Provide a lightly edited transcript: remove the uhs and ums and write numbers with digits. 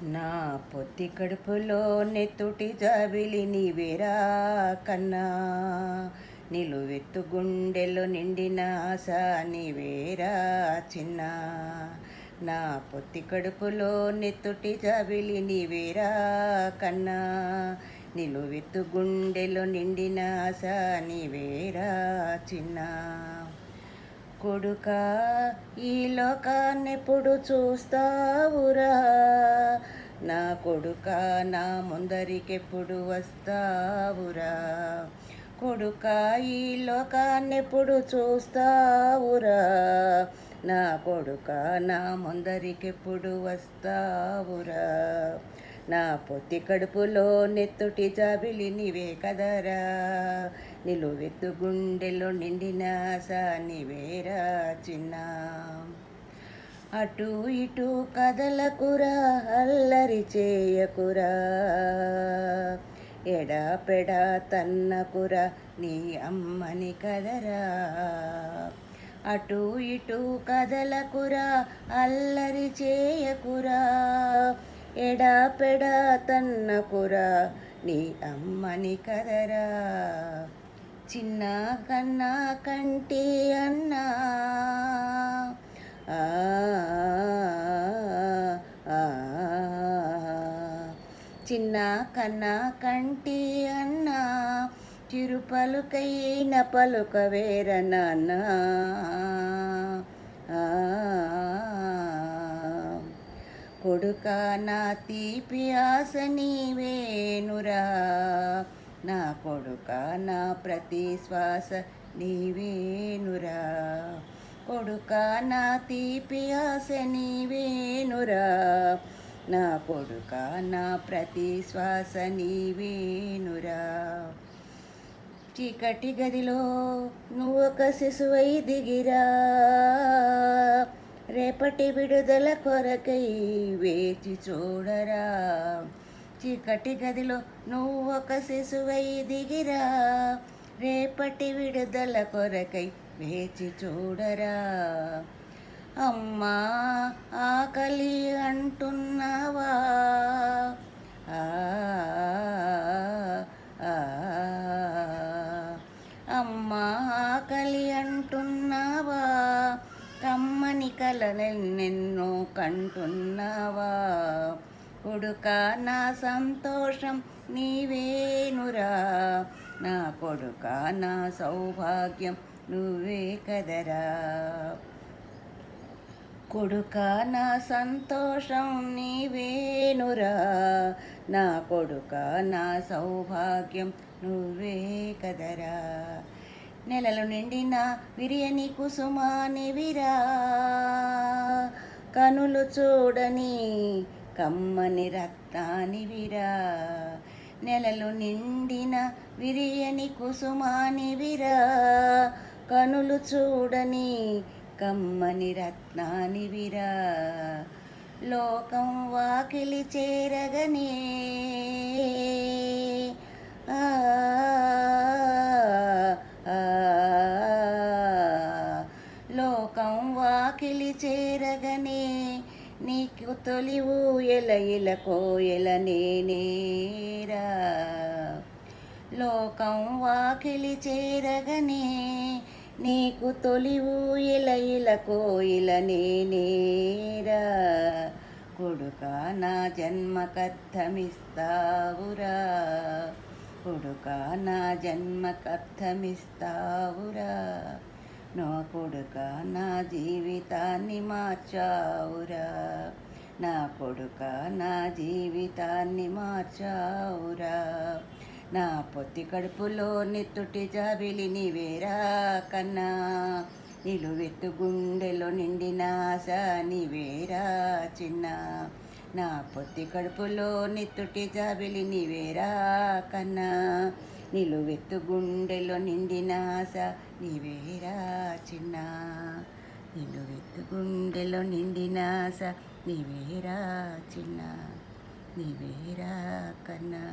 నా పొత్తి కడుపులో నెత్తుటి జాబిలి నీవేరా కన్నా, నిలువెత్తు గుండెలో నిండిన ఆశ నీవేరా చిన్న. నా పొత్తి కడుపులో నెత్తుటి జాబిలి నీవేరా కన్నా, నిలువెత్తు గుండెలో నిండిన ఆశ నీవేరా చిన్న. కొడుకా, ఈ లోకాన్నెప్పుడు చూస్తావురా? నా కొడుకా, నా ముందరికెప్పుడు వస్తావురా? కొడుకా, ఈ లోకాన్నెప్పుడు చూస్తావురా? నా కొడుకా, నా ముందరికెప్పుడు వస్తావురా? నా పొత్తి కడుపులో నెత్తుటి జాబిలి నీవే కదరా, నిలువెత్తు గుండెలో నిండిన ఆశ నీవేరా చిన్న. అటు ఇటు కదలకురా, అల్లరి చేయకురా, ఎడాపెడా తన్నకురా, నీ అమ్మని కదరా. అటు ఇటు కదలకురా, అల్లరి చేయకురా, ఎడాపెడా తన్నకురా, నీ అమ్మని కదరా. చిన్న కన్నా కంటి అన్నా, చిన్న కన్నా కంటి అన్నా, చిరుపలుకైన పలుక వేర నాన్న. కొడుకా, నా తీపి ఆశ నీవేనురా, నా కొడుకా, నా ప్రతి శ్వాస నీవేనురా. కొడుకా, నా తీపి ఆశ నీవేనురా, నా కొడుకా, నా ప్రతి శ్వాస నీవేనురా. చీకటి గదిలో నువ్వొక శిశువై దిగిరా, రేపటి విడుదల కొరకై వేచి చూడరా. చీకటి గదిలో నువ్వొక శిశువై దిగిరా, రేపటి విడుదల కొరకై వేచి చూడరా. అమ్మా, ఆకలి అంటున్నావా? అమ్మా, ఆకలి అంటున్నావా? కమ్మని కలలెన్నెన్నో కంటున్నావా? కొడుకా, నా సంతోషం నీవేనురా, నా కొడుకా, నా సౌభాగ్యం నువ్వే కదరా. కొడుకా, నా సంతోషం నీవేనురా, నా కొడుకా, నా సౌభాగ్యం నువ్వే కదరా. నెలలు నిండిన విరియని కుసుమానివిరా, కనులు చూడని కమ్మని రత్నానివిరా. నెలలు నిండిన విరియని కుసుమానివిరా, కనులు చూడని కమ్మని రత్నానివిరా. లోకం వాకిలి చేరగనే లోకం వాకిలి చేరగనే, నీకు తొలి ఊయల ఇల కోయల నేనేరా. లోకం వాకిలి చేరగనే, నీకు తొలి ఊయల ఇల కోయిల నేనేరా. కొడుకా, నా జన్మకర్థమిస్తావురా, కొడుకా, నా జన్మకర్థమిస్తావురా. నా కొడుకా, నా జీవితాన్ని మార్చావురా, నా కొడుకా, నా జీవితాన్ని మార్చావురా. నా పొత్తి కడుపులో నెత్తుటి జాబిలి నీవేరా కన్నా, నిలువెత్తు గుండెలో నిండిన ఆశ నీవేరా చిన్న. నా పొత్తి కడుపులో నెత్తుటి జాబిలి నీవేరా కన్నా, నిలువెత్తు గుండెలో నిండిన ఆశ నీవేరా చిన్న. నిలువెత్తు గుండెలో నిండిన ఆశ నీవేరా చిన్న, నీవేరా కన్నా.